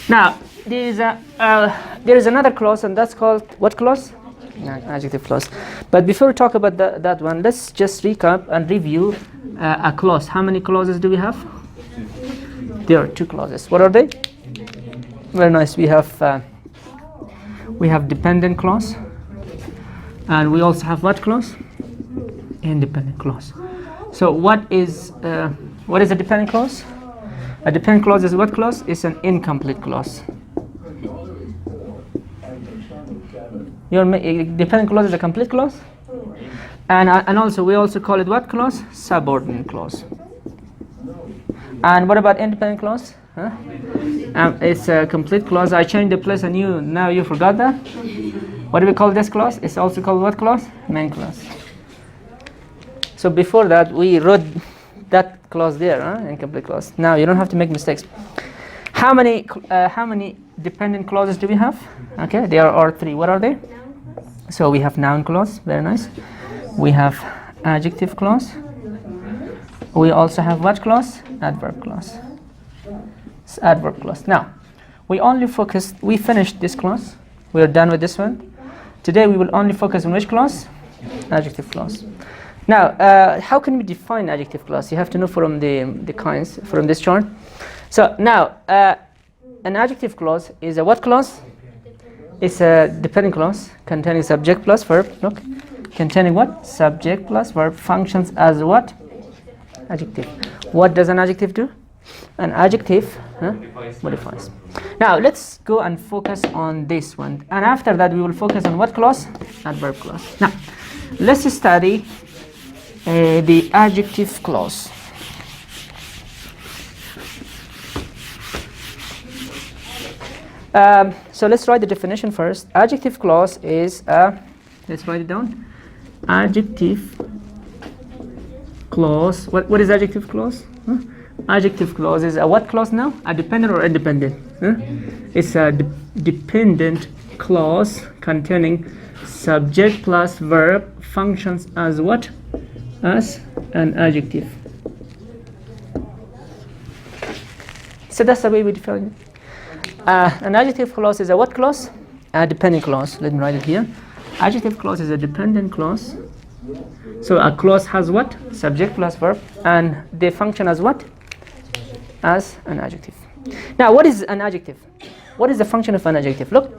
Now there is another clause, and that's called what clause? Adjective clause. But before we talk about that one, let's just recap and review a clause. How many clauses do we have? There are 2 clauses. What are they? Very nice. We have dependent clause, and we also have what clause? Independent clause. So what is a dependent clause? A dependent clause is what clause? It's an incomplete clause. Dependent clause is a complete clause, and also we also call it what clause? Subordinate clause. And what about independent clause? It's a complete clause. I changed the place, and now you forgot that. What do we call this clause? It's also called what clause? Main clause. So before that, we wrote that clause there, incomplete clause. Now you don't have to make mistakes. How many dependent clauses do we have? Okay, there are 3. What are they? So we have noun clause. Very nice. We have adjective clause. We also have what clause? Adverb clause. It's adverb clause. Now we finished this clause. We are done with this one. Today we will only focus on which clause? Adjective clause. Now how can we define adjective clause? You have to know from the kinds from this chart. So now an adjective clause is a what clause? It's a dependent clause containing subject plus verb. Look, containing what? Subject plus verb, functions as what? Adjective. What does an adjective do? An adjective modifies. Now let's go and focus on this one, and after that we will focus on what clause? Adverb clause. Now let's study the adjective clause. So let's write the definition first. Adjective clause is let's write it down. Adjective clause. What is adjective clause? Adjective clause is a what clause now? A dependent or independent? It's a dependent clause containing subject plus verb, functions as what? As an adjective. So that's the way we define it. An adjective clause is a what clause? A dependent clause. Let me write it here. Adjective clause is a dependent clause. So a clause has what? Subject plus verb, and they function as what? As an adjective. Now what is an adjective? What is the function of an adjective? Look,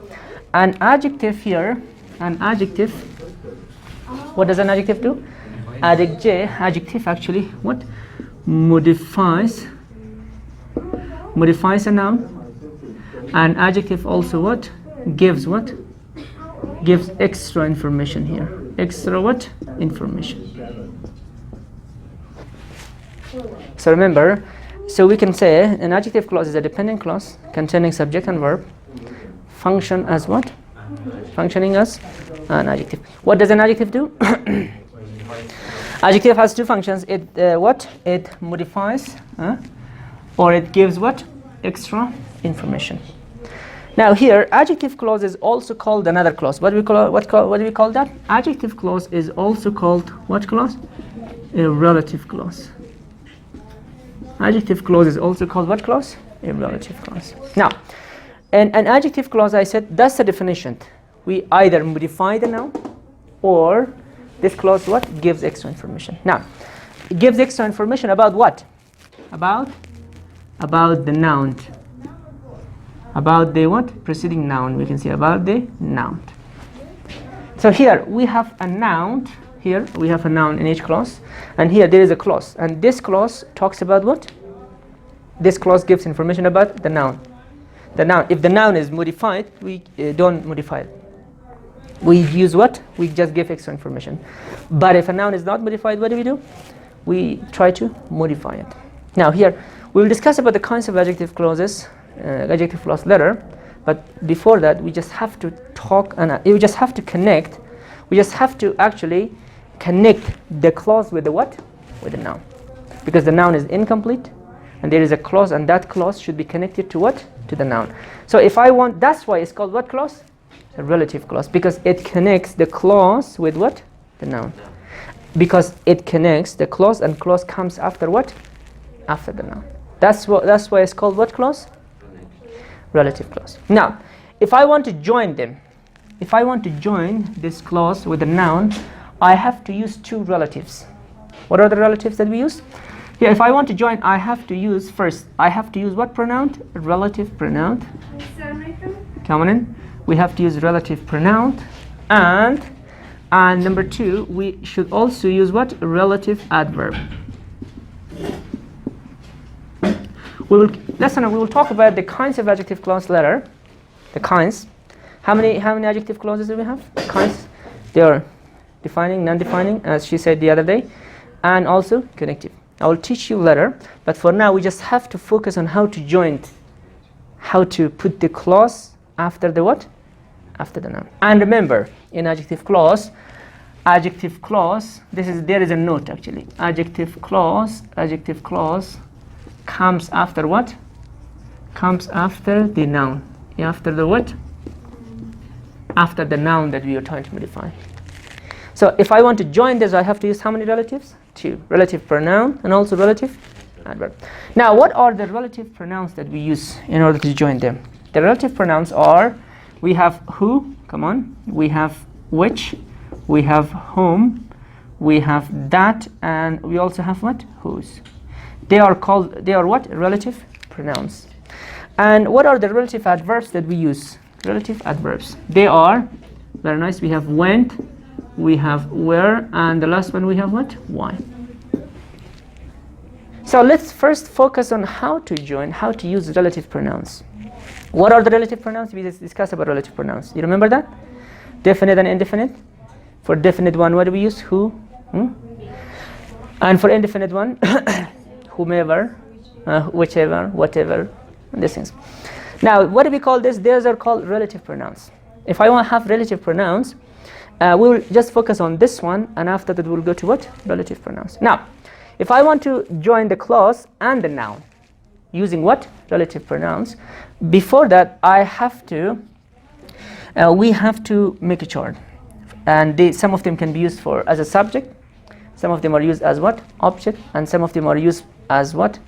an adjective here, an adjective, what does an adjective do? Adjective actually what? Modifies a noun. An adjective also what? Gives what? Gives extra information here. Extra what? Information. So remember, so we can say an adjective clause is a dependent clause containing subject and verb, function as what? Functioning as an adjective. What does an adjective do? Adjective has 2 functions. It what? It modifies or it gives what? Extra information. Now here, adjective clause is also called another clause. What do we call that? Adjective clause is also called what clause? A relative clause. Adjective clause is also called what clause? A relative clause. Now, an adjective clause, I said, that's the definition. We either modify the noun, or this clause what? Gives extra information. Now, it gives extra information about what? About the noun. About the what? Preceding noun. We can say about the noun. So here we have a noun. Here we have a noun in each clause, and here there is a clause, and this clause talks about what? This clause gives information about the noun. The noun. If the noun is modified, we don't modify it. We use what? We just give extra information. But if a noun is not modified, what do? We try to modify it. Now here we will discuss about the kinds of adjective clauses. Adjective clause later, but before that we just have to talk, and you just have to connect. We just have to actually connect the clause with the what? With the noun, because the noun is incomplete, and there is a clause, and that clause should be connected to what? To the noun. So if I want, that's why it's called what clause? A relative clause, because it connects the clause with what? The noun. Because it connects the clause, and clause comes after what? After the noun. That's why it's called what clause? relative clause. Now, if I want to join them, if I want to join this clause with a noun, I have to use two relatives. What are the relatives that we use? Yeah, if I want to join, I have to use first, I have to use what pronoun? Relative pronoun. Come on in. We have to use relative pronoun, and number two, we should also use what? Relative adverb. We will talk about the kinds of adjective clause later. The kinds. How many adjective clauses do we have? Kinds. They are defining, non-defining, as she said the other day, and also connective. I will teach you later, but for now we just have to focus on how to join, how to put the clause after the what? After the noun. And remember, in adjective clause, there is a note actually. Adjective clause comes after what? Comes after the noun. After the what? After the noun that we are trying to modify. So if I want to join this, I have to use how many relatives? Two. Relative pronoun and also relative adverb. Now, what are the relative pronouns that we use in order to join them? The relative pronouns are, we have who, come on, we have which, we have whom, we have that, and we also have what? Whose. They are what? Relative pronouns. And what are the relative adverbs that we use? Relative adverbs. They are, very nice, we have went, we have where, and the last one we have what? Why. So let's first focus on how to join, how to use relative pronouns. What are the relative pronouns? We just discussed about relative pronouns. You remember that? Definite and indefinite. For definite one, what do we use? Who? And for indefinite one, whomever, whichever, whatever, these things. Now, what do we call this? These are called relative pronouns. If I want to have relative pronouns, we will just focus on this one, and after that we'll go to what? Relative pronouns. Now, if I want to join the clause and the noun using what? Relative pronouns. Before that, we have to make a chart, and some of them can be used as a subject, some of them are used as what? Object, and some of them are used as what?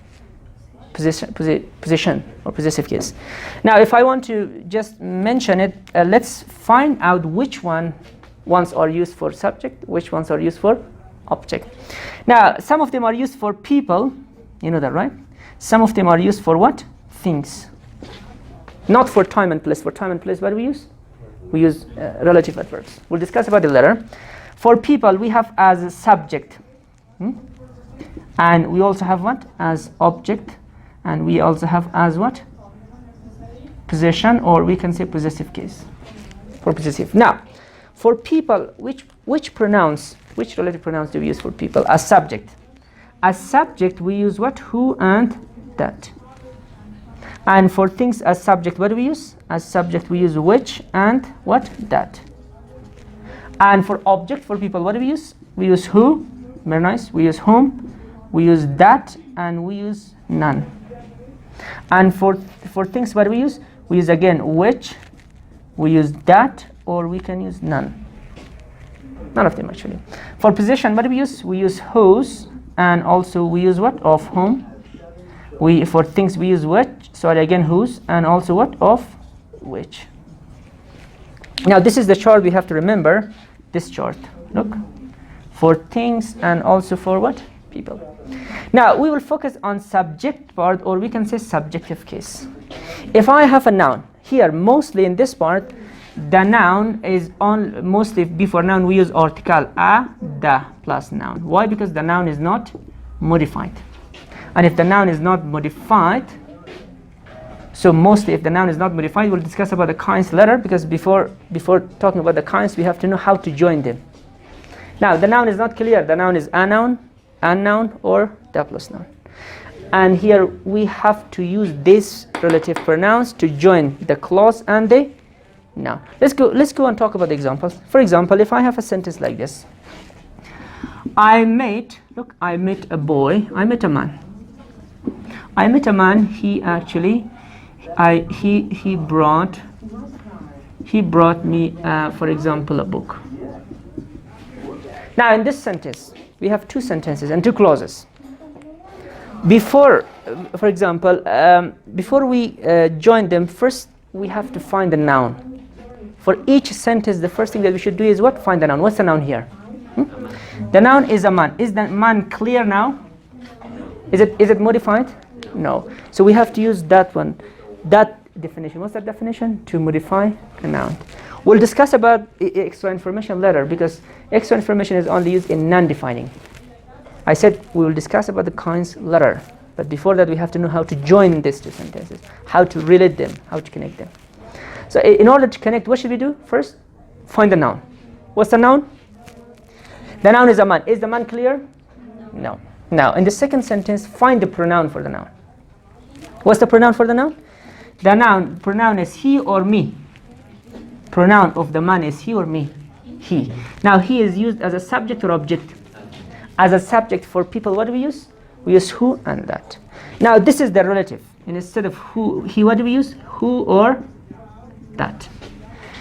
Position or possessive case. Now, if I want to just mention it, let's find out which ones are used for subject, which ones are used for object. Now, some of them are used for people, you know that, right? Some of them are used for what? Things. Not for time and place. For time and place, what do we use? We use relative adverbs. We'll discuss about it later. For people, we have as a subject, and we also have what? As object, and we also have as what? Possession, or we can say possessive case. For possessive. Now, for people, which relative pronouns do we use for people? As subject. As subject, we use what? Who and that. And for things as subject, what do we use? As subject, we use which and what? That. And for object, for people, what do we use? We use who, very nice. We use whom, we use that, and we use none. And for things, what do we use? We use again which, we use that, or we can use none. None of them actually. For possession, what do we use? We use whose, and also we use what? Of whom. For things we use which, sorry again whose, and also what? Of which. Now this is the chart we have to remember. This chart, look, for things and also for what? People. Now we will focus on subject part, or we can say subjective case. If I have a noun here, mostly in this part, the noun is on, mostly before noun we use article a, the plus noun. Why? Because the noun is not modified. And if the noun is not modified, so mostly if the noun is not modified, we'll discuss about the kinds later, because before talking about the kinds, we have to know how to join them. Now, the noun is not clear. The noun is a noun, or the plus noun. And here we have to use these relative pronouns to join the clause and the noun. Let's go and talk about the examples. For example, if I have a sentence like this. I met a boy, I met a man. I met a man, he brought me, for example, a book. Now in this sentence, we have two sentences and two clauses. Before for example, before we join them, first we have to find the noun. For each sentence, the first thing that we should do is what? Find the noun. What's the noun here? The noun is a man. Is the man clear now? Is it modified? No. So we have to use that one, that definition. What's that definition? To modify a noun. We'll discuss about extra information later, because extra information is only used in non-defining. I said we will discuss about the kinds later, but before that we have to know how to join these two sentences, how to relate them, how to connect them. So in order to connect, what should we do? First, find the noun. What's the noun? The noun is a man. Is the man clear? No. Now, in the second sentence, find the pronoun for the noun. What's the pronoun for the noun? The pronoun is he or me. Pronoun of the man is he or me? He. Now, he is used as a subject or object? As a subject for people, what do we use? We use who and that. Now, this is the relative. And instead of who, he, what do we use? Who or that.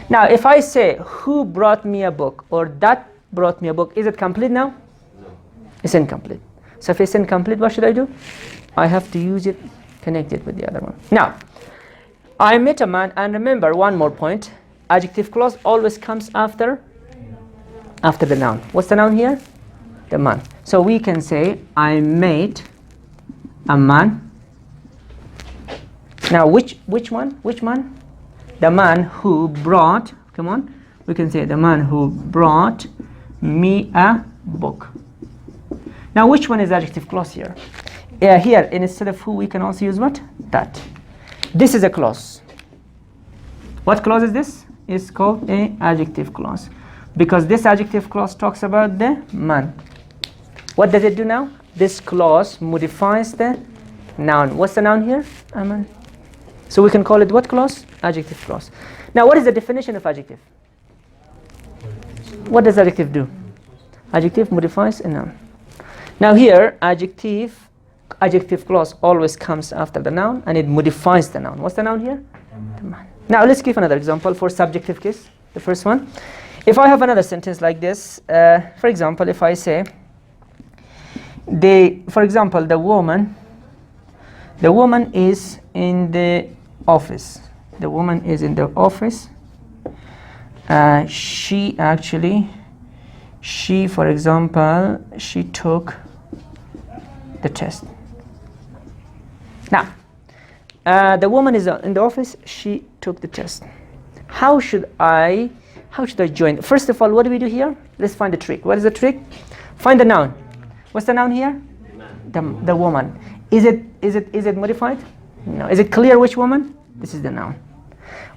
Now, if I say, who brought me a book, or that brought me a book, is it complete now? No. It's incomplete. So if it's incomplete, what should I do? I have to use it, connect it with the other one. Now, I met a man, and remember one more point. Adjective clause always comes after the noun. What's the noun here? The man. So we can say, I met a man. Now, which one? Which man? The man who brought, come on, we can say the man who brought me a book. Now, which one is adjective clause here? Here, instead of who, we can also use what? That. This is a clause. What clause is this? It's called an adjective clause, because this adjective clause talks about the man. What does it do now? This clause modifies the noun. What's the noun here? A man. So we can call it what clause? Adjective clause. Now, what is the definition of adjective? What does adjective do? Adjective modifies a noun. Now here, adjective clause always comes after the noun, and it modifies the noun. What's the noun here? The man. Now let's give another example for subjective case. The first one. If I have another sentence like this, for example, if I say, for example, the woman is in the office. The woman is in the office. She, for example, she took the test. Now, the woman is in the office. She took the test. How should I join? First of all, what do we do here? Let's find the trick. What is the trick? Find the noun. What's the noun here? The woman. Is it modified? No. Is it clear which woman? This is the noun.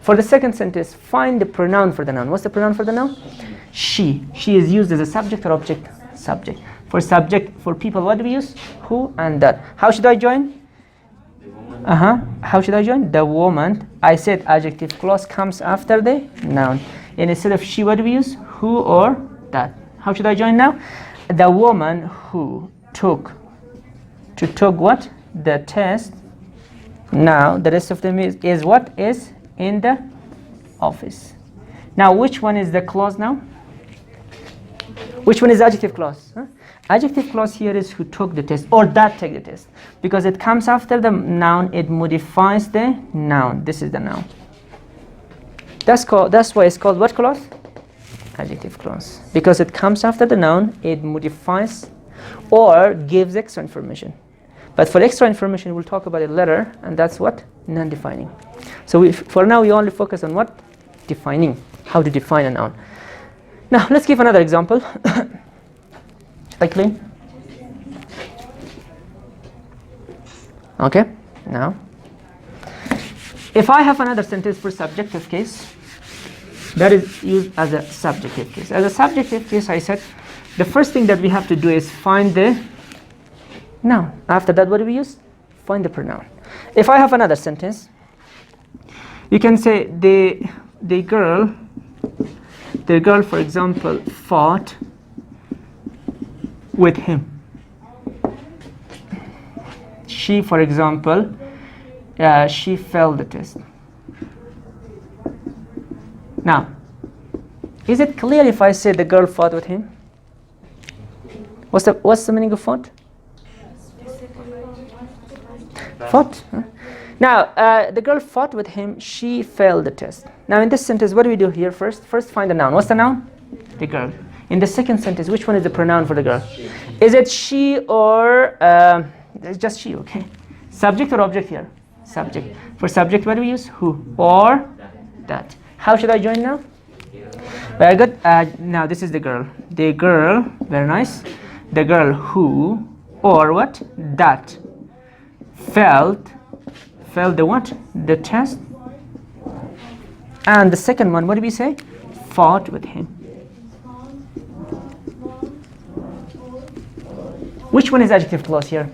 For the second sentence, find the pronoun for the noun. What's the pronoun for the noun? She. She is used as a subject or object? Subject. For subject, for people, what do we use? Who and that. How should I join? How should I join? The woman. I said adjective clause comes after the noun. And instead of she, what do we use? Who or that. How should I join now? The woman who took what? The test. Now, the rest of them is what? Is in the office. Now, which one is the clause now? Which one is adjective clause? Adjective clause here is who took the test, or that take the test. Because it comes after the noun, it modifies the noun. This is the noun. That's why it's called what clause? Adjective clause. Because it comes after the noun, it modifies or gives extra information. But for extra information, we'll talk about it later, and that's what? Non-defining. So for now, we only focus on what? Defining. How to define a noun. Now, let's give another example. Like clean? Okay, now. If I have another sentence for subjective case, that is used as a subjective case. As a subjective case, I said, the first thing that we have to do is find the noun. After that, what do we use? Find the pronoun. If I have another sentence, you can say the girl, for example, fought with him. She, for example, she failed the test. Now, is it clear if I say the girl fought with him? What's the meaning of fought? Fought. Huh? Now, the girl fought with him. She failed the test. Now, in this sentence, what do we do here first? First, find the noun. What's the noun? The girl. In the second sentence, which one is the pronoun for the girl? Is it she or it's just she? Okay. Subject or object here? Subject. For subject, what do we use? Who or that. How should I join now? Very good. Now this is the girl. The girl. Very nice. The girl who or what? That failed the what? The test. And the second one, what did we say? Fought with him. Which one is adjective clause here?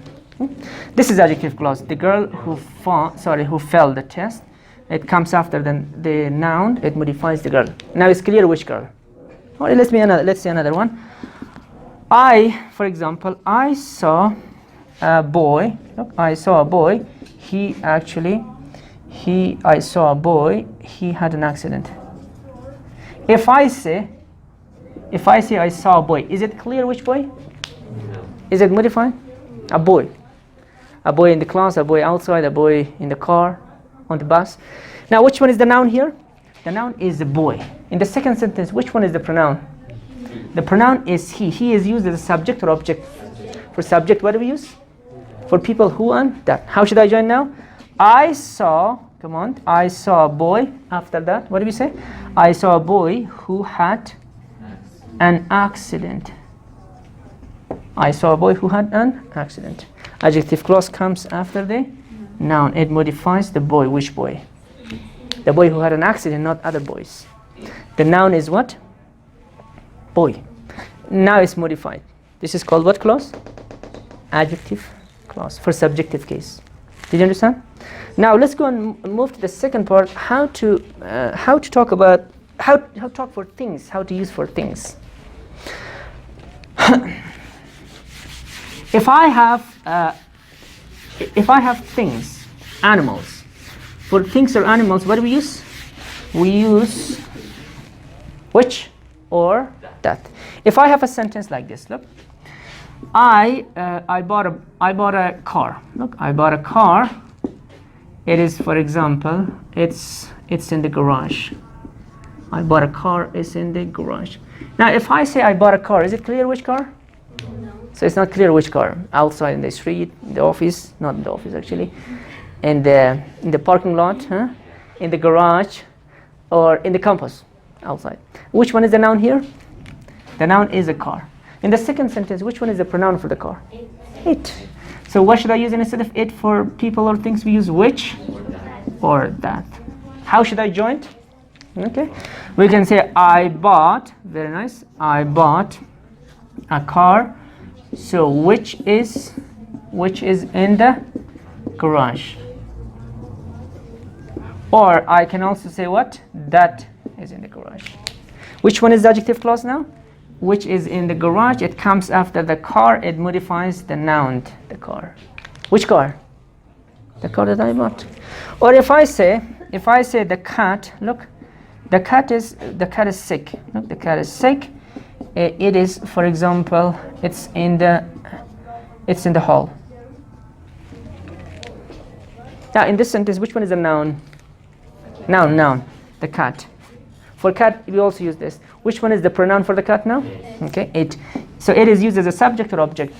This is adjective clause. The girl who failed the test. It comes after the noun. It modifies the girl. Now it's clear which girl. Or let's see another one. For example, I saw a boy. Look, I saw a boy. I saw a boy. He had an accident. If I say I saw a boy, is it clear which boy? Is it modified? A boy. A boy in the class, a boy outside, a boy in the car, on the bus. Now, which one is the noun here? The noun is the boy. In the second sentence, which one is the pronoun? The pronoun is he. He is used as a subject or object. For subject, what do we use? For people who and that. How should I join now? I saw a boy. After that, what do we say? I saw a boy who had an accident. I saw a boy who had an accident. Adjective clause comes after the noun. It modifies the boy. Which boy? The boy who had an accident, not other boys. The noun is what? Boy. Now it's modified. This is called what clause? Adjective clause for subjective case. Did you understand? Now let's go and move to the second part. How to talk about how talk for things. How to use for things. If I have things, animals. For things or animals, what do we use? We use which or that. If I have a sentence like this, look. I bought a car. Look, I bought a car. It is, for example, it's in the garage. I bought a car. It's in the garage. Now, if I say I bought a car, is it clear which car? No. So it's not clear which car. Outside in the street, in the office, not in the office actually, in the parking lot, in the garage, or in the campus, outside. Which one is the noun here? The noun is a car. In the second sentence, which one is the pronoun for the car? It. So what should I use instead of it for people or things? We use which or that. How should I join it? Okay. We can say I bought, very nice, I bought a car. So which is in the garage. Or I can also say what? That is in the garage. Which one is the adjective clause now? Which is in the garage. It comes after the car. It modifies the noun, the car. Which car? The car that I bought. Or if I say the cat, look, the cat is sick. Look, the cat is sick. It is, for example, it's in the hall. Now in this sentence, which one is the noun? Noun. The cat. For cat, we also use this. Which one is the pronoun for the cat now? Okay, it. So it is used as a subject or object.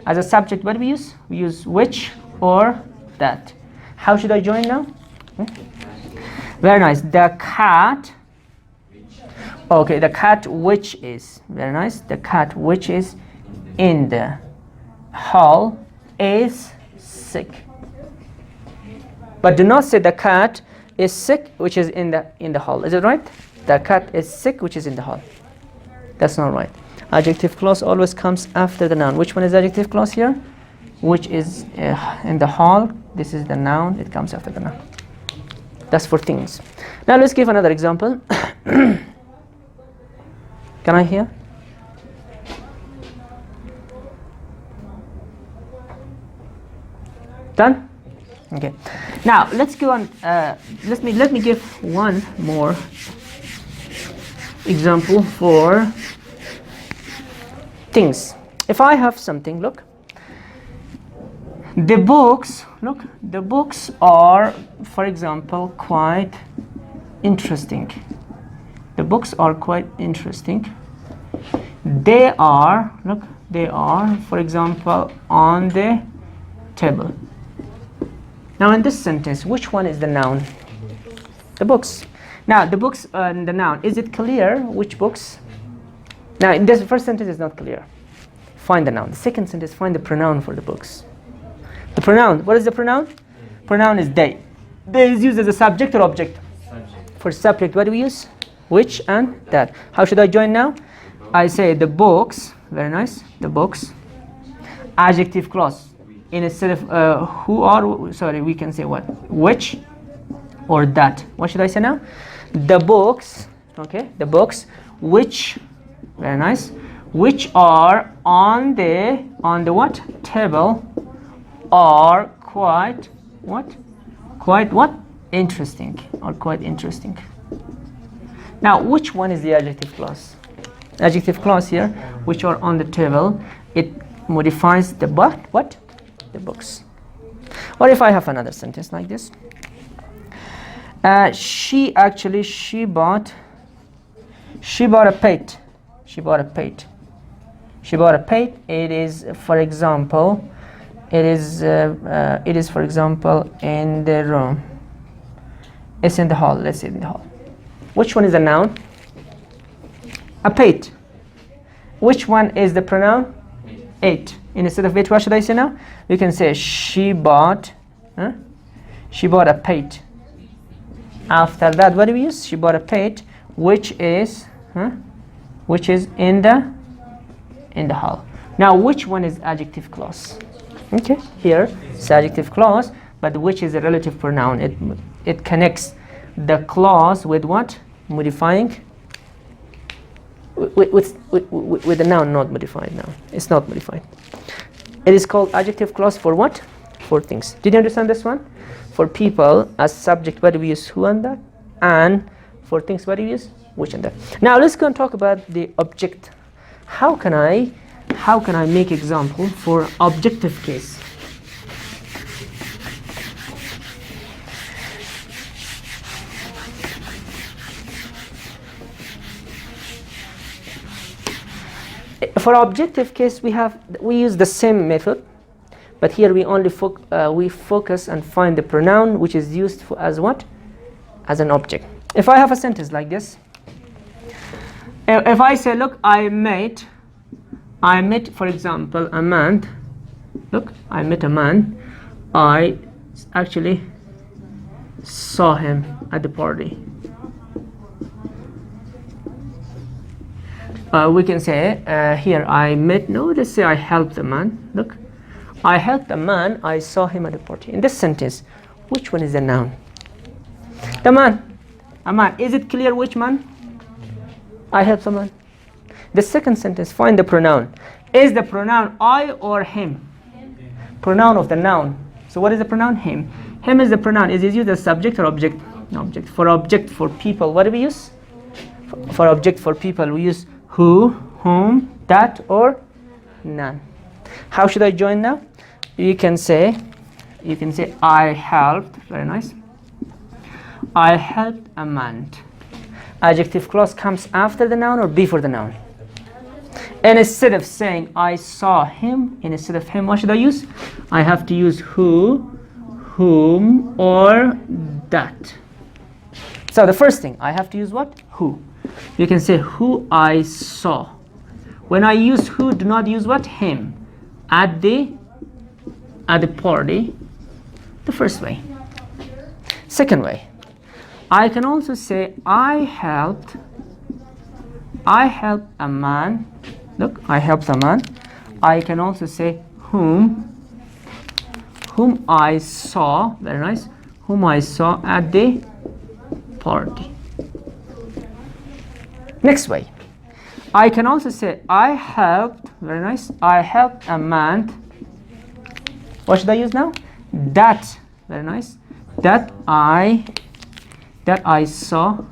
As a subject, what do we use? We use which or that. How should I join now? Very nice. The cat. Okay, the cat which is. Very nice. The cat which is in the hall is sick. But do not say the cat is sick which is in the hall. Is it right? The cat is sick which is in the hall. That's not right. Adjective clause always comes after the noun. Which one is the adjective clause here? Which is in the hall. This is the noun. It comes after the noun. That's for things. Now let's give another example. Can I hear? Done? Okay. Now let's go on. Let me give one more example for things. If I have something, look. The books, look, the books are, for example, quite interesting. The books are quite interesting. They are, look, they are, for example, on the table. Now in this sentence, which one is the noun? The books. Now the books and the noun, is it clear which books? Now in this first sentence is not clear. Find the noun. The second sentence, find the pronoun for the books. The pronoun, what is the pronoun? Pronoun is they. They is used as a subject or object? Subject. For subject, what do we use? Which and that. How should I join now? I say the books, very nice, the books. Adjective clause. Instead of who or, sorry, we can say what? Which or that. What should I say now? The books, okay, the books, which, very nice, which are on the what? Table, are quite what? Quite what? Interesting, or quite interesting. Now, which one is the adjective clause? Adjective clause here, which are on the table, it modifies the what? The books. Or if I have another sentence like this, she bought a plate. She bought a plate. She bought a plate. It is, for example, it is for example in the room. It's in the hall. Let's say in the hall. Which one is the noun? A plate. Which one is the pronoun? It. Instead of it, what should I say now? We can say she bought a plate. After that, what do we use? She bought a plate, which is in the hall. Now, which one is adjective clause? Okay, here it's adjective clause, but which is a relative pronoun. It connects the clause with what? Modifying. With the noun, not modified noun. It's not modified. It is called adjective clause for what? For things. Did you understand this one? For people, as subject, what do we use? Who and that? And for things, what do we use? Which and that. Now let's go and talk about the object. How can I make example for objective case? For objective case, we use the same method, but here we only focus and find the pronoun which is used as what? As an object. If I have a sentence like this, if I say, look, I met, for example, a man. Look, I met a man. I actually saw him at the party. We can say here let's say I helped a man. Look, I helped a man, I saw him at the party. In this sentence, which one is the noun? The man. A man. Is it clear which man? I helped a man. The second sentence, find the pronoun. Is the pronoun I or him? Pronoun of the noun. So what is the pronoun? Him. Him is the pronoun. Is it used as subject or object? Object. For object, for people, what do we use? For object, for people, we use who, whom, that, or none. How should I join now? You can say I helped. Very nice. I helped a man. Adjective clause comes after the noun or before the noun? And instead of saying I saw him, instead of him, what should I use? I have to use who, whom, or that. So the first thing, I have to use what? Who. You can say who I saw. When I use who, do not use what? Him. At the party. The first way. Second way, I can also say I helped a man. Look, I helped a man. I can also say whom I saw. Very nice. Whom I saw at the party. Next way, I can also say I helped. Very nice. I helped a man. What should I use now? That. Very nice. That I saw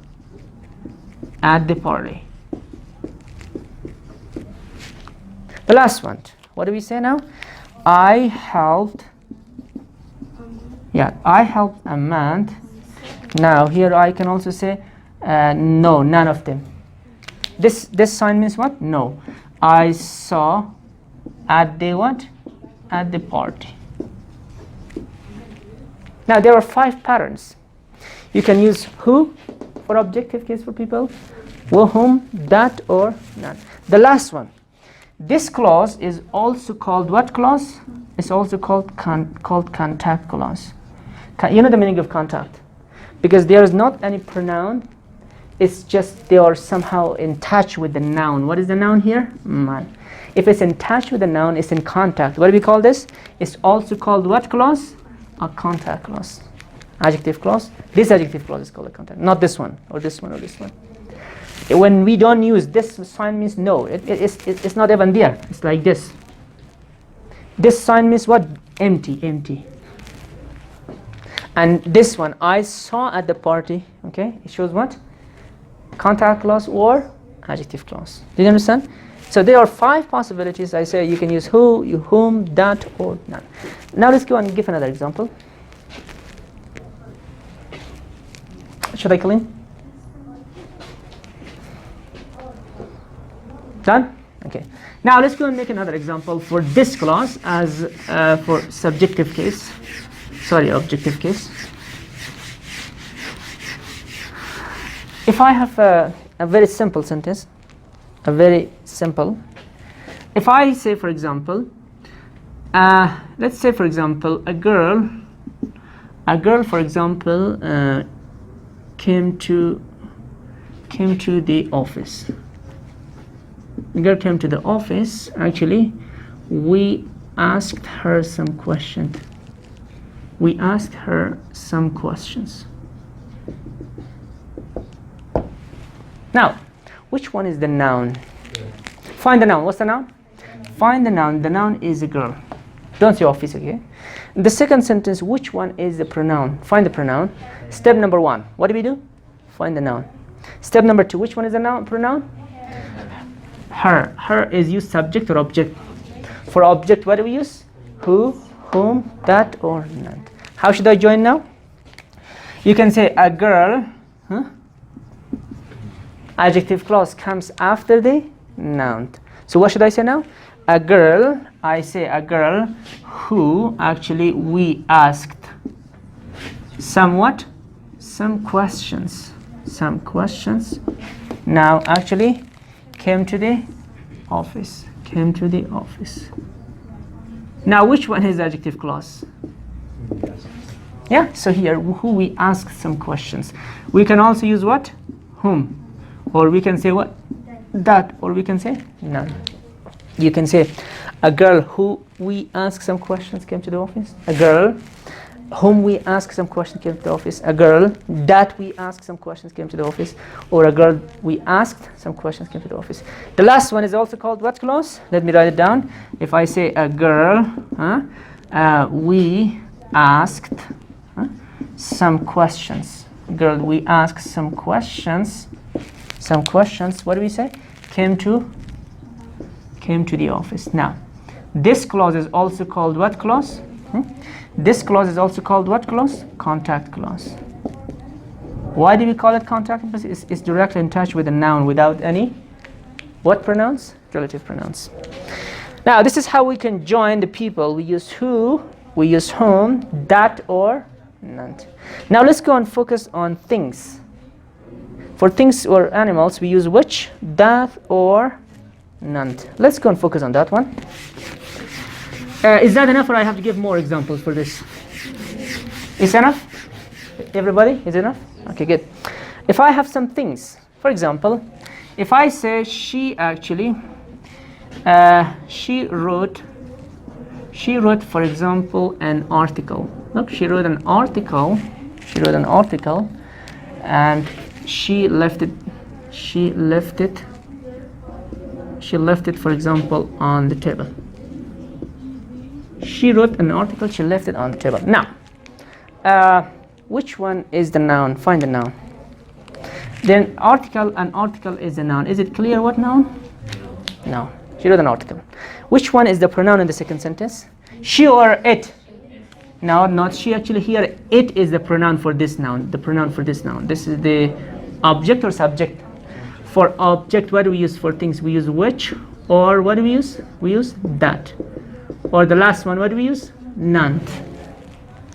at the party. The last one. What do we say now? I helped Yeah, I helped a man. Now here I can also say no, none of them. This sign means what? No. I saw at the what? At the party. Now there are 5 patterns. You can use who for objective case for people, whom, that, or none. The last one. This clause is also called what clause? It's also called contact clause. You know the meaning of contact? Because there is not any pronoun. It's just they are somehow in touch with the noun. What is the noun here? Man. If it's in touch with the noun, it's in contact. What do we call this? It's also called what clause? A contact clause. Adjective clause. This adjective clause is called a contact. Not this one, or this one, or this one. When we don't use this sign means no. It's not even there. It's like this. This sign means what? Empty, empty. And this one, I saw at the party. Okay, it shows what? Contact clause or adjective clause. Do you understand? So there are 5 possibilities. I say you can use who, whom, that, or none. Now let's go and give another example. Should I clean? Done? Okay. Now let's go and make another example for this clause as for subjective case. Sorry, objective case. If I have a very simple sentence, if I say, for example, let's say, for example, a girl, for example, came to the office. The girl came to the office. Actually, we asked her some questions. We asked her some questions. Now, which one is the noun? Find the noun. What's the noun? Find the noun. The noun is a girl. Don't say office, okay? The second sentence, which one is the pronoun? Find the pronoun. Step number 1. What do we do? Find the noun. Step number 2, which one is the noun? Pronoun? Her. Her is used subject or object. For object, what do we use? Who, whom, that, or none. How should I join now? You can say a girl. Adjective clause comes after the noun. So what should I say now? A girl. I say a girl who actually we asked somewhat some questions. Some questions. Now actually came to the office. Came to the office. Now which one is adjective clause? Yeah, so here who we ask some questions. We can also use what? Whom. Or we can say what? That. Or we can say none. You can say a girl who we ask some questions came to the office. A girl whom we ask some questions came to the office. A girl that we ask some questions came to the office. Or a girl we asked some questions came to the office. The last one is also called what clause? Let me write it down. If I say a girl, we asked some questions. Girl, we asked some questions. Some questions. What do we say? Came to the office. Now, this clause is also called what clause? This clause is also called what clause? Contact clause. Why do we call it contact? Because it's directly in touch with the noun without any what pronouns? Relative pronouns. Now, this is how we can join the people. We use who, we use whom, that, or none. Now, let's go and focus on things. For things or animals, we use which, that, or none. Let's go and focus on that one. Is that enough, or I have to give more examples for this? Is enough? Everybody, is enough? Okay, good. If I have some things, for example, if I say she actually, she wrote, for example, an article. Look, she wrote an article. She wrote an article, and she left it, for example, on the table. She wrote an article, she left it on the table. Now, which one is the noun? Find the noun. Then an article is a noun. Is it clear what noun? No. She wrote an article. Which one is the pronoun in the second sentence? She or it? No, not she. Actually, here it is the pronoun for this noun. The pronoun for this noun. This is the object or subject. For object, what do we use for things? We use which, or what do we use? We use that. Or the last one, what do we use? None.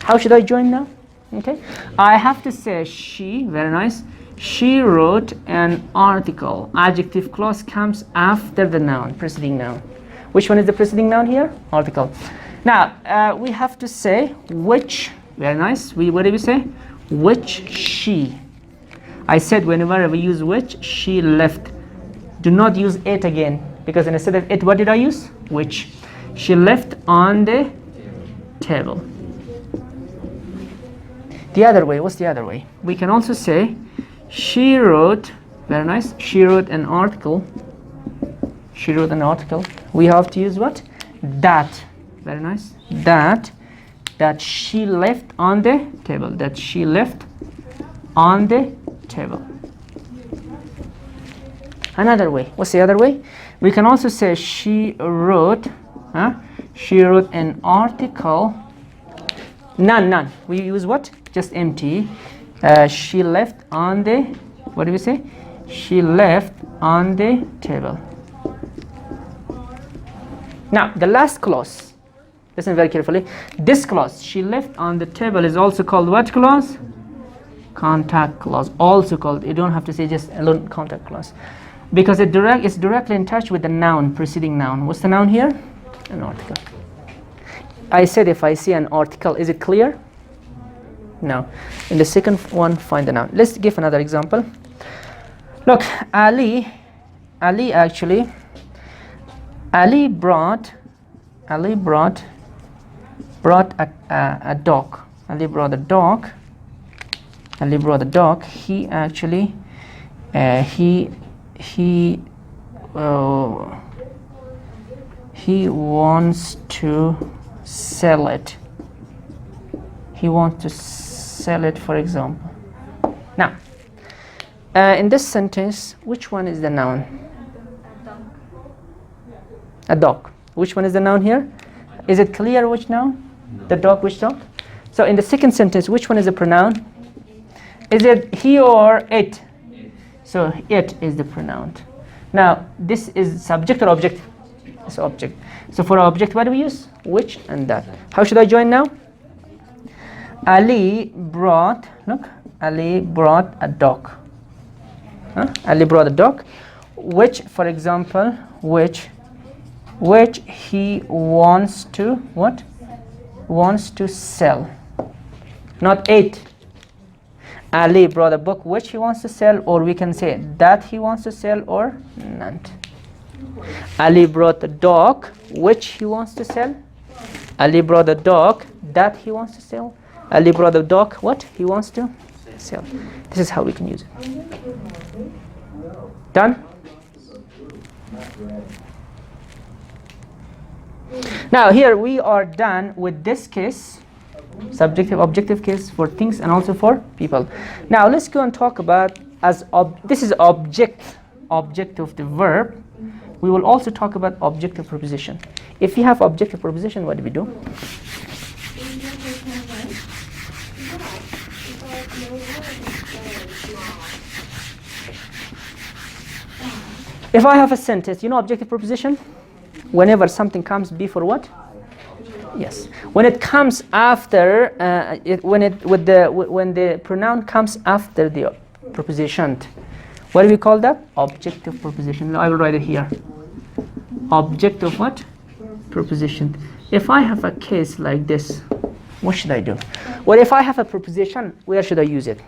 How should I join now? Okay, I have to say she. Very nice. She wrote an article. Adjective clause comes after the noun, preceding noun. Which one is the preceding noun here? Article. Now we have to say which. Very nice. What do we say? Which she. I said whenever we use which, she left. Do not use it again, because instead of it, what did I use? Which. She left on the table. The other way, what's the other way? We can also say she wrote. Very nice. She wrote an article. She wrote an article. We have to use what? That. Very nice. That she left on the table. That she left on the table. Another way. What's the other way? We can also say she wrote. She wrote an article. None. We use what? Just empty. She left on the. What do we say? She left on the table. Now the last clause. Listen very carefully. This clause, she left on the table, is also called what clause? Contact clause. Also called. You don't have to say just alone contact clause, because it's directly in touch with the noun, preceding noun. What's the noun here? An article. I said if I see an article, is it clear? No. In the second one, find the noun. Let's give another example. Look, Ali brought a dog. Ali brought a dog. He actually he wants to sell it. He wants to sell it, for example. Now, in this sentence, which one is the noun? A dog. Which one is the noun here? Is it clear which noun? No. The dog, which dog? So in the second sentence, which one is the pronoun? Is it he or it? So it is the pronoun. Now, this is subject or object? It's object. So for object, what do we use? Which and that. How should I join now? Ali brought a dog. Ali brought a dog, which, for example, which he wants to what? Wants to sell. Not it. Ali brought a book which he wants to sell, or we can say that he wants to sell, or none. Ali brought a dog which he wants to sell. Ali brought a dog that he wants to sell. Ali brought a dog what he wants to sell. This is how we can use it. Done? Now here we are done with this case, subjective objective case for things and also for people. Now let's go and talk about this is object of the verb. We will also talk about objective preposition. If you have objective preposition, what do we do? If I have a sentence, you know objective preposition? Whenever something comes before what? Yes. When it comes after, when the pronoun comes after the preposition, what do we call that? Objective preposition. I will write it here. Object of what? Preposition. If I have a case like this, what should I do? Well, if I have a preposition, where should I use it?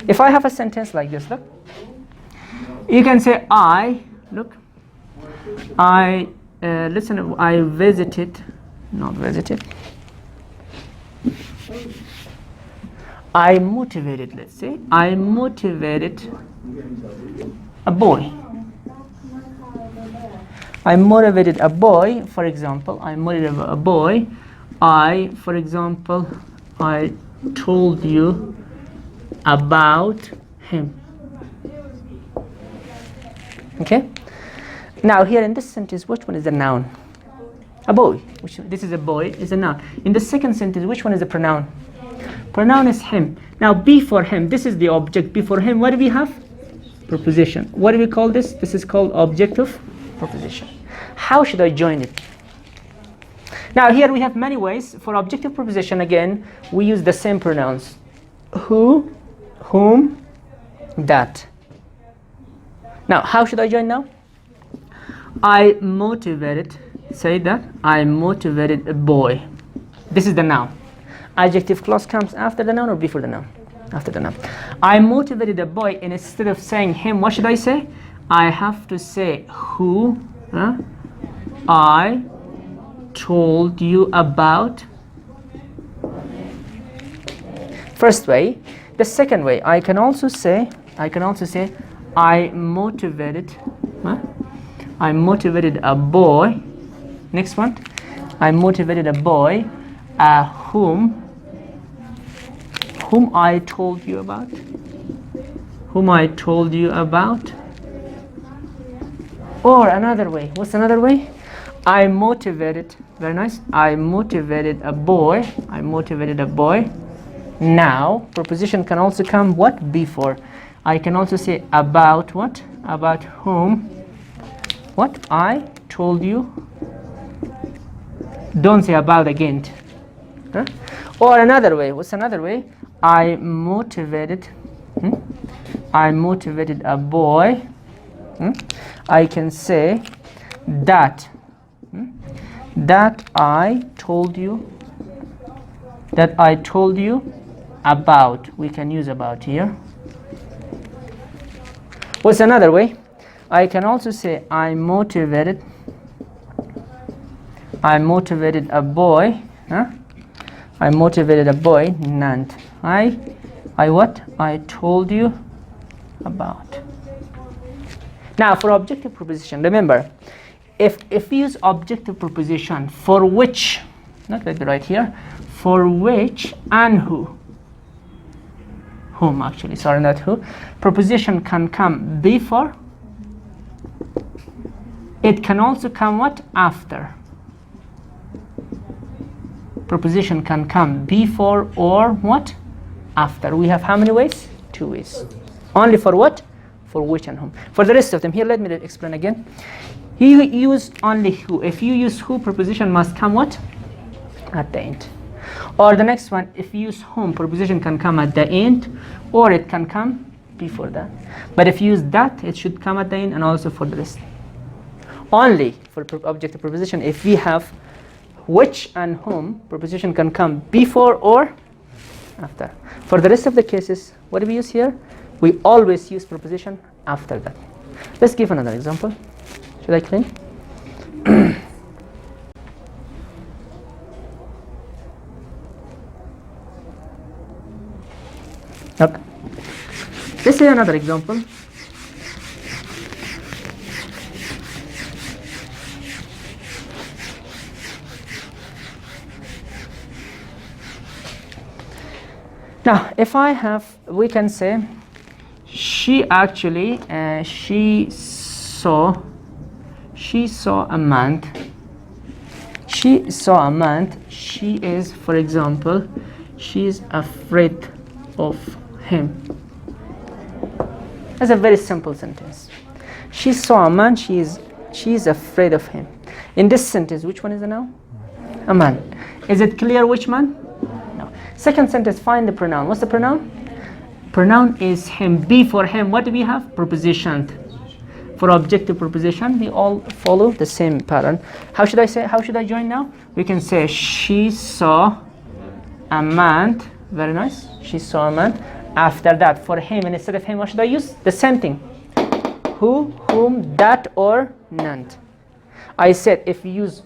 If I have a sentence like this, look. You can say I visited, not visited. I motivated, let's say. I motivated a boy. I motivated a boy, for example. I motivated a boy. For example, I told you about him. Okay? Now here in this sentence, which one is the noun? A boy. This is a boy, is a noun. In the second sentence, which one is a pronoun? Pronoun is him. Now, before him, this is the object. Before him, what do we have? Preposition. What do we call this? This is called objective preposition. How should I join it? Now, here we have many ways. For objective preposition, again, we use the same pronouns. Who, whom, that. Now, how should I join now? I motivated, say that, I motivated a boy. This is the noun. Adjective clause comes after the noun or before the noun? After the noun. I motivated a boy, and instead of saying him, what should I say? I have to say who I told you about. First way. The second way, I can also say I motivated a boy. Next one, I motivated a boy whom I told you about. Whom I told you about. Or another way, what's another way? I motivated, very nice, I motivated a boy. Now, preposition can also come what? Before. I can also say about what? About whom? What? I told you. Don't say about again. Huh? Or another way, what's another way? I motivated a boy. I can say that I told you about. We can use about here. What's another way? I can also say I motivated a boy. I motivated a boy. And I what? I told you about. Now, for objective preposition, remember, if we use objective preposition for which, not let me write here, for which and whom actually, sorry, not who, preposition can come before. It can also come what? After. Preposition can come before or what? After. We have how many ways? 2 ways. Only for what? For which and whom. For the rest of them, here let me explain again. You use only who. If you use who, preposition must come what? At the end. Or the next one, if you use whom, preposition can come at the end, or it can come before that. But if you use that, it should come at the end, and also for the rest. Only for objective preposition, if we have which and whom, preposition can come before or after. For the rest of the cases, what do we use here? We always use preposition after that. Let's give another example. Should I clean? Okay. Let's say another example. Now, if I have, we can say, she actually, she saw a man. She saw a man. She is, for example, she is afraid of him. That's a very simple sentence. She saw a man. She is afraid of him. In this sentence, which one is the noun? A man. Is it clear which man? No. Second sentence, find the pronoun. What's the pronoun? Pronoun is him. Before him, what do we have? Preposition. For objective preposition, we all follow the same pattern. How should I say? How should I join now? We can say she saw a man. Very nice. She saw a man. After that, for him, and instead of him, what should I use? The same thing. Who, whom, that, or none. I said if you use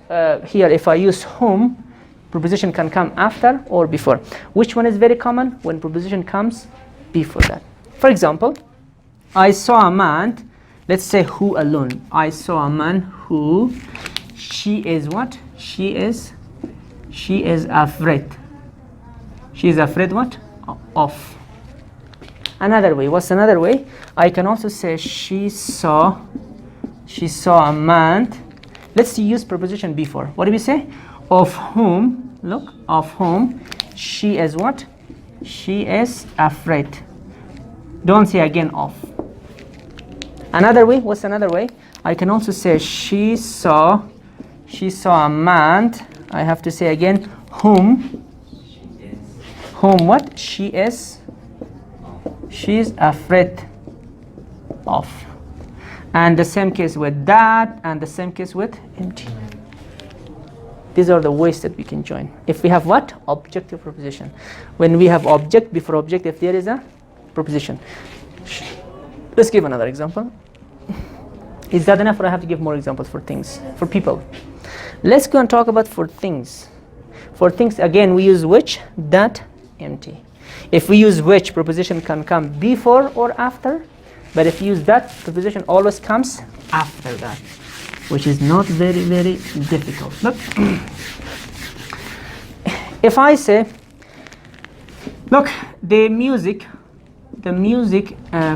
here, if I use whom, preposition can come after or before. Which one is very common? When preposition comes before that. For example, I saw a man. Let's say who alone. I saw a man who, she is what? She is afraid. She is afraid what? Of. Another way. What's another way? I can also say she saw a man. Let's use preposition before. What do we say? Of whom, look, of whom she is what? She is afraid. Don't say again of. Another way, what's another way? I can also say she saw a man. I have to say again whom what? She's afraid of. And the same case with that, and the same case with empty. These are the ways that we can join. If we have what? Objective preposition. When we have object before object, if there is a preposition. Let's give another example. Is that enough, or I have to give more examples for things, for people? Let's go and talk about for things. For things, again, we use which, that, empty. If we use which, preposition can come before or after. But if you use that, preposition always comes after that, which is not very, very difficult. Look, if I say, look, the music,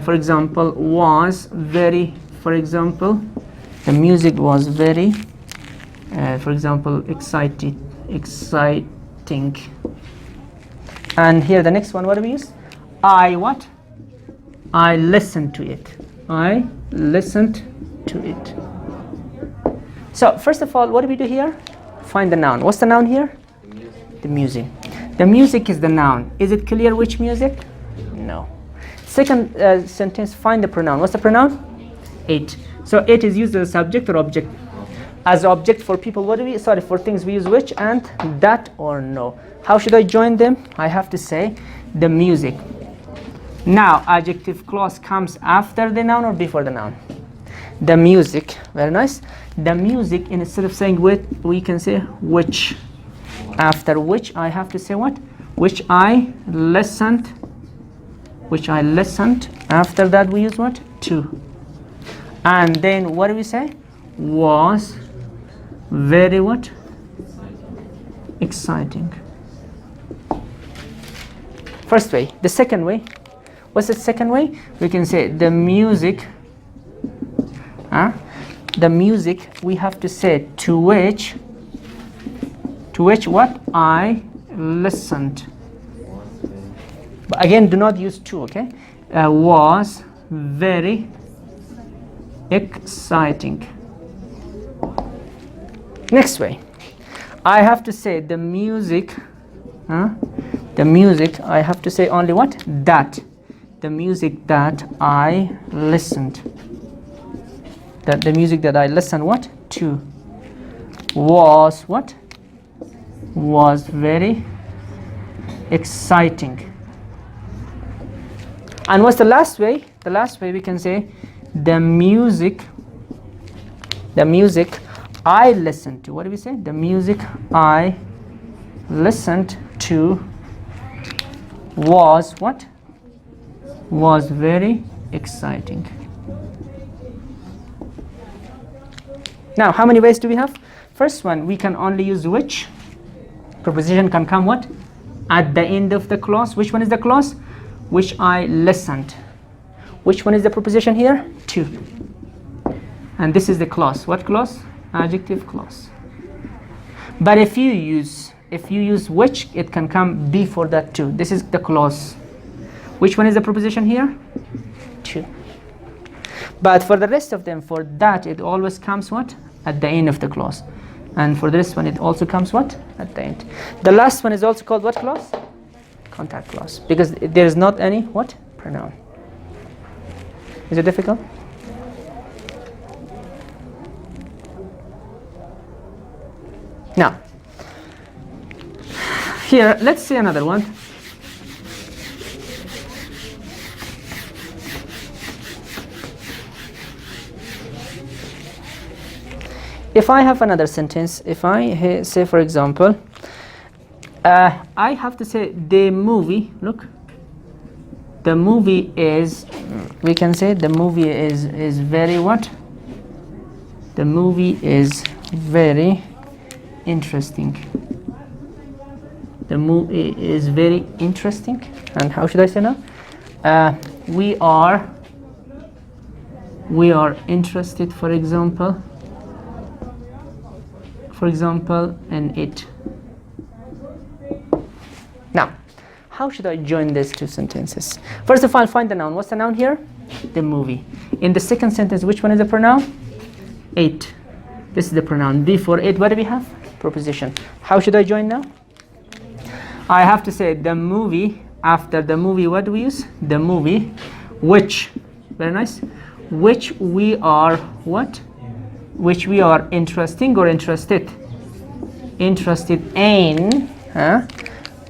for example, was very, for example, the music was very, for example, exciting. And here the next one, what do we use? I what? I listened to it. I listened to it. So first of all, what do we do here? Find the noun. What's the noun here? The music. The music is the noun. Is it clear which music? No. Second sentence, find the pronoun. What's the pronoun? It. So it is used as a subject or object? As object for people, what do we, sorry, for things we use which and that or no. How should I join them? I have to say the music. Now, adjective clause comes after the noun or before the noun? The music. Very nice. The music, instead of saying with, we can say which. After which, I have to say what? Which I listened. Which I listened. After that, we use what? To. And then, what do we say? Was very what? Exciting. First way. The second way. What's the second way? We can say the music. The music, we have to say to which what? I listened. But again, do not use to, okay? Was very exciting. Next way. I have to say the music. The music, I have to say only what? That. The music that I listened. That the music that I listened what? To. Was what? Was very exciting. And what's the last way? The last way we can say the music I listened to. What do we say? The music I listened to was what? Was very exciting. Now, how many ways do we have? First one, we can only use which. Preposition can come what? At the end of the clause. Which one is the clause? Which I listened. Which one is the preposition here? To. And this is the clause. What clause? Adjective clause. But if you use which, it can come before that too. This is the clause. Which one is the preposition here? To. But for the rest of them, for that, it always comes what? At the end of the clause. And for this one, it also comes what? At the end. The last one is also called what clause? Contact clause. Because there is not any what? Pronoun. Is it difficult? Now, here, let's see another one. If I have another sentence, if I say, for example, I have to say the movie, look, the movie is, we can say the movie is very what? The movie is very interesting. The movie is very interesting. And how should I say now? We are interested, for example. for example, in it. Now, how should I join these two sentences? First of all, find the noun. What's the noun here? The movie. In the second sentence, which one is the pronoun? It. This is the pronoun. Before it, what do we have? Preposition. How should I join now? I have to say the movie. After the movie, what do we use? The movie, which, very nice, which we are what? Which we are interesting or interested? Interested in,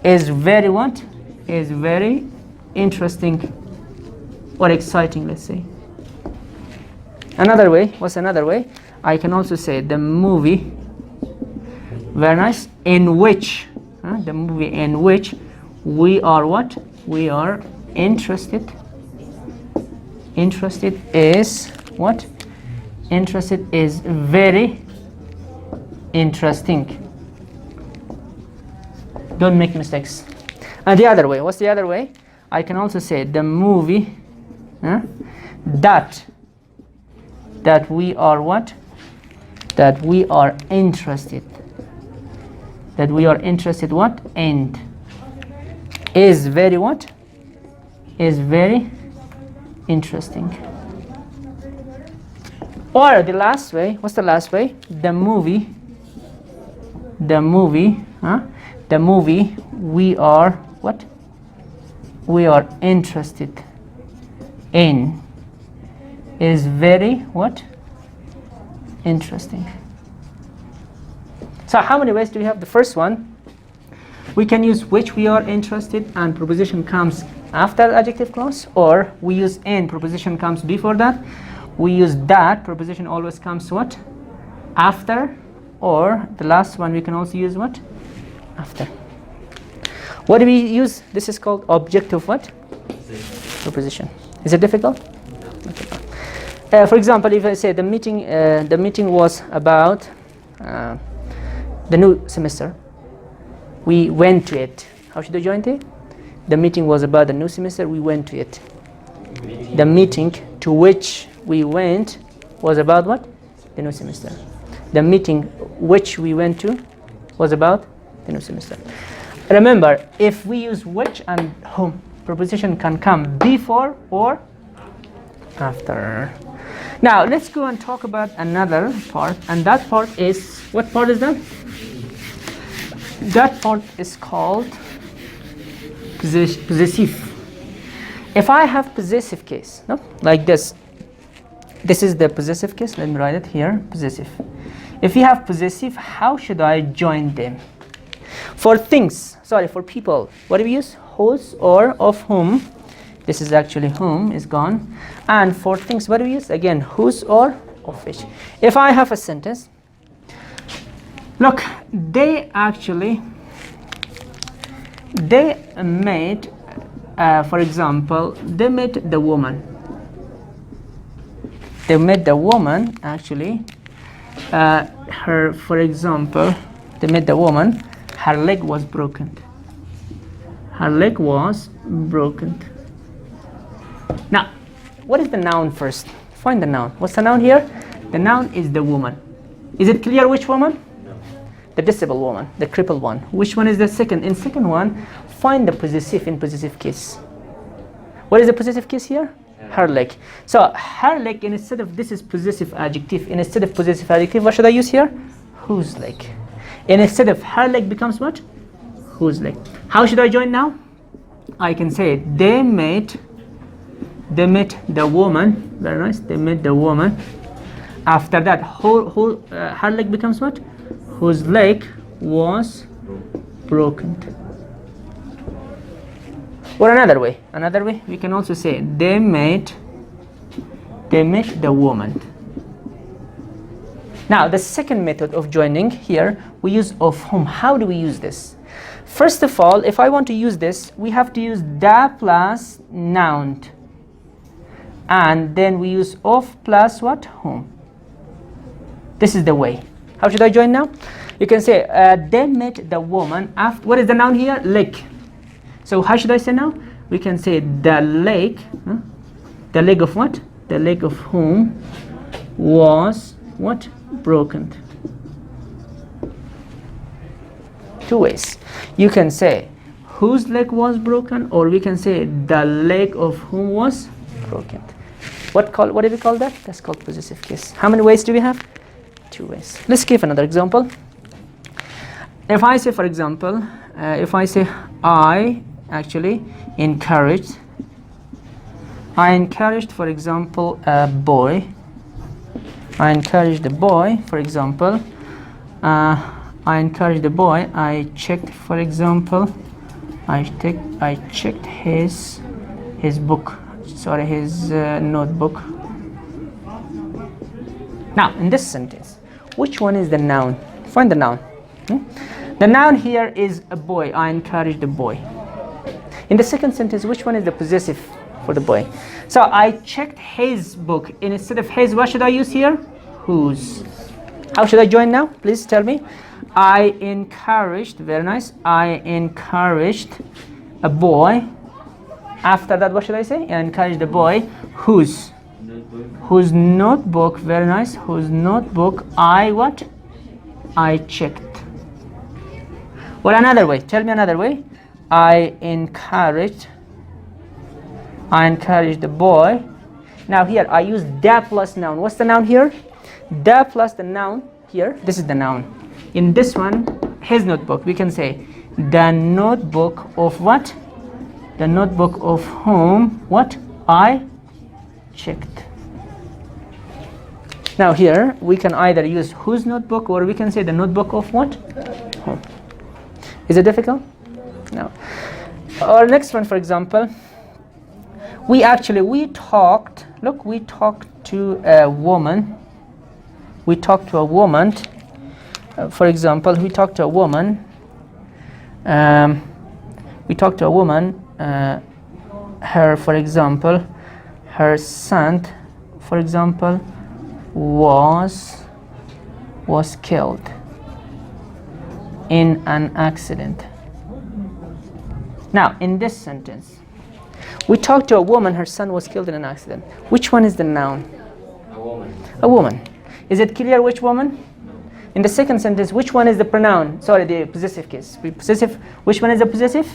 is very what? Is very interesting or exciting, let's say. Another way, what's another way? I can also say the movie, very nice, in which, the movie in which we are what? We are interested. Interested is what? Interested is very interesting. Don't make mistakes. And the other way, what's the other way? I can also say the movie that we are what? That we are interested. That we are interested what? And is very what? Is very interesting. Or the last way, what's the last way? The movie we are what? We are interested in is very what? Interesting. So how many ways do we have? The first one, we can use which we are interested and preposition comes after adjective clause, or we use in, preposition comes before that. We use that, preposition always comes what? After, or the last one we can also use what? After. What do we use? This is called objective what? Preposition. Is it difficult? Okay. For example, if I say the meeting was about the new semester. We went to it. How should I join it? The meeting was about the new semester. We went to it. The meeting to which we went was about what? The new semester. The meeting which we went to was about the new semester. Remember, if we use which and whom, preposition can come before or after. Now, let's go and talk about another part, and that part is, what part is that? That part is called possessive. If I have possessive case, no? Like this is the possessive case. Let me write it here, possessive. If you have possessive, how should I join them? For things, for people, what do we use? Whose or of whom. This is actually whom is gone. And for things, what do we use? Again, whose or of which. If I have a sentence, look, they made, for example, they met the woman. They met the woman, actually, for example, they met the woman, her leg was broken. Her leg was broken. Now, what is the noun first? Find the noun. What's the noun here? The noun is the woman. Is it clear which woman? No. The disabled woman, the crippled one. Which one is the second? In second one, find the possessive in possessive case. What is the possessive case here? Her leg. So her leg, instead of this is possessive adjective. Instead of possessive adjective, what should I use here? Whose leg. And instead of her leg becomes what? Whose leg. How should I join now? I can say they met the woman. Very nice. They met the woman. After that, her leg becomes what? Whose leg was broken. Or another way, we can also say they met the woman. Now, the second method of joining here, we use of whom. How do we use this? First of all, if I want to use this, we have to use the plus noun. And then we use of plus what? Whom. This is the way. How should I join now? You can say they met the woman after. What is the noun here? Leg. So how should I say now? We can say the leg. The leg of what? The leg of whom was what? Broken. two ways. You can say whose leg was broken, or we can say the leg of whom was broken. What do we call that? That's called possessive case. How many ways do we have? Two ways. Let's give another example. If I say, for example, if I say I actually encouraged, for example, a boy. I encouraged the boy, for example. I encouraged the boy. I checked, for example, I checked his book. Sorry, his notebook. Now, in this sentence, which one is the noun? Find the noun. The noun here is a boy. I encouraged the boy. In the second sentence, which one is the possessive for the boy? So I checked his book. Instead of his, what should I use here? Whose. How should I join now? Please tell me. I encouraged, very nice. I encouraged a boy. After that, what should I say? I encouraged the boy whose notebook, very nice. Whose notebook I checked. Or another way. Tell me another way. I encouraged the boy. Now here I use the plus noun. What's the noun here? The plus the noun here. This is the noun. In this one, his notebook, we can say the notebook of what? The notebook of whom what? I checked. Now here we can either use whose notebook, or we can say the notebook of what? Whom. Is it difficult? No. Or next one, for example, we talked to a woman. We talked to a woman. For example, we talked to a woman. Her, for example, her son, for example, was killed in an accident. Now, in this sentence, we talked to a woman, her son was killed in an accident. Which one is the noun? A woman. A woman. Is it clear which woman? In the second sentence, which one is the pronoun? Sorry, the possessive case. Which one is the possessive?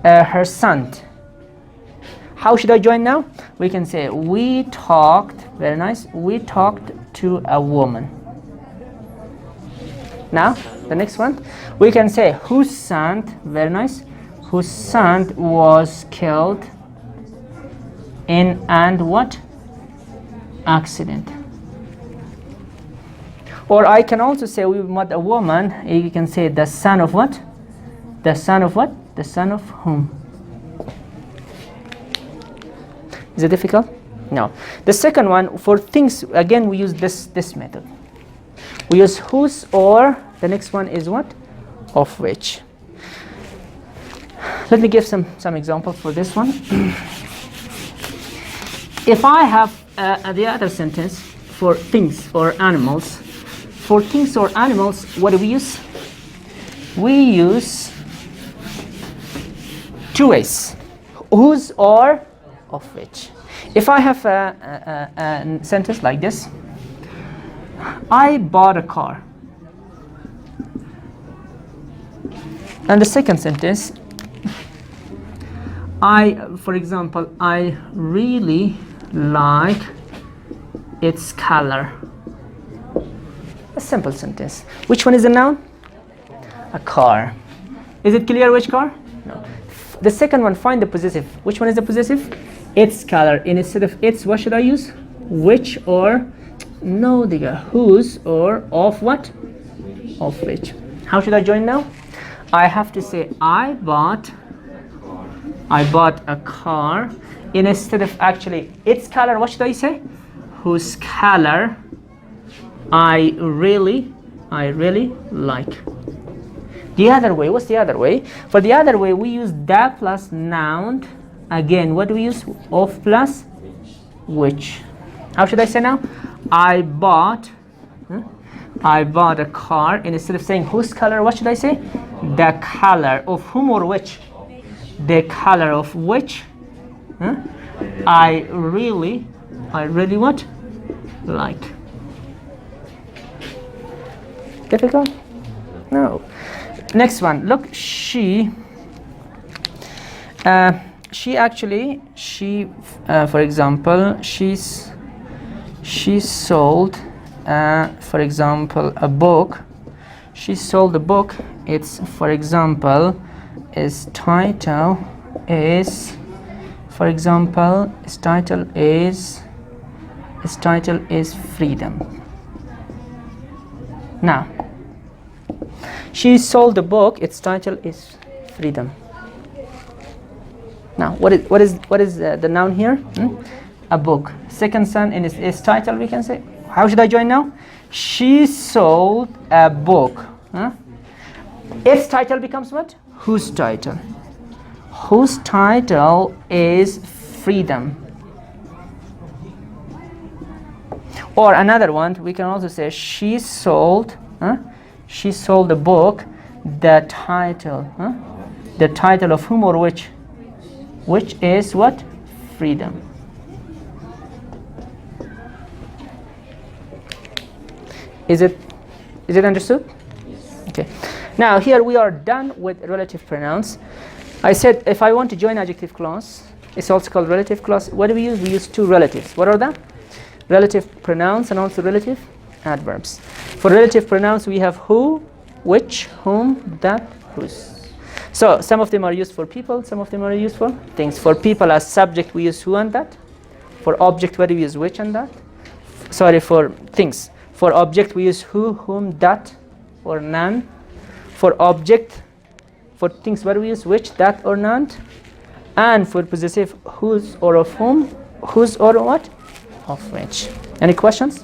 Her son. How should I join now? We can say we talked, very nice, we talked to a woman. Now, the next one, we can say whose son, very nice, whose son was killed in and what? Accident. Or I can also say we met a woman, you can say the son of what? The son of what? The son of whom? Is it difficult? No. The second one, for things, again we use this method. We use whose, or the next one is what? Of which. Let me give some example for this one. If I have the other sentence for things or animals, for things or animals, what do we use? We use two ways, whose or of which. If I have a sentence like this, I bought a car. And the second sentence, for example, I really like its color. A simple sentence. Which one is the noun? A car. Is it clear which car? No. The second one, find the possessive. Which one is the possessive? Its color. Instead of its, what should I use? Which or? No, whose or of what? Of which. How should I join now? I have to say I bought a car. Instead of actually its color, what should I say? Whose color I really like. The other way, what's the other way? For the other way, we use the plus noun. Again, what do we use? Of plus which. How should I say now? I bought a car. Instead of saying whose color, what should I say? The color of whom or which? The color of which I really what? Like. Difficult? No. Next one. Look, she actually, for example, she sold, for example, a book. She sold a book. It's, for example, its title is, for example, its title is Freedom. Now, she sold the book. Its title is Freedom. Now, what is the noun here? A book. Second son in its title, we can say. How should I join now? She sold a book. Its title becomes what? Whose title? Whose title is Freedom. Or another one, we can also say she sold a book. The title of whom or which is what? Freedom. Is it understood? Yes. Okay. Now here we are done with relative pronouns. I said if I want to join adjective clause, it's also called relative clause. What do we use? We use two relatives. What are them? Relative pronouns and also relative adverbs. For relative pronouns we have who, which, whom, that, whose. So some of them are used for people, some of them are used for things. For people as subject we use who and that. For object where we use which and that. Sorry, for things. For object we use who, whom, that, or none. For object, for things where we use which, that, or none. And for possessive whose or of whom, whose or what? Of which. Any questions?